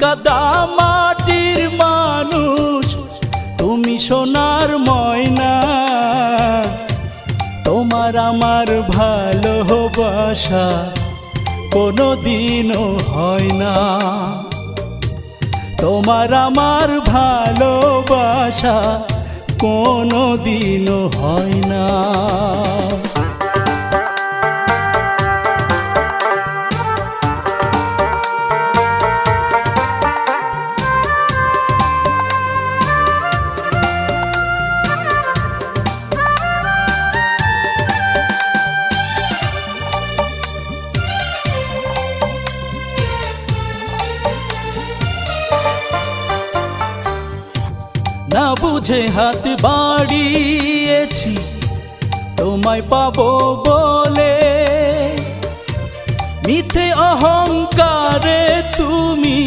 কাদা মাটির মানুষ, তুমি সোনার ময়না। তোমার আমার ভালোবাসা কোনোদিনও হয় না। তোমার আমার ভালোবাসা কোনোদিনও হয় না। না বুঝে হাত বাড়িয়েছি তোমায় পাবো বলে, মিথ্যে অহংকারে তুমি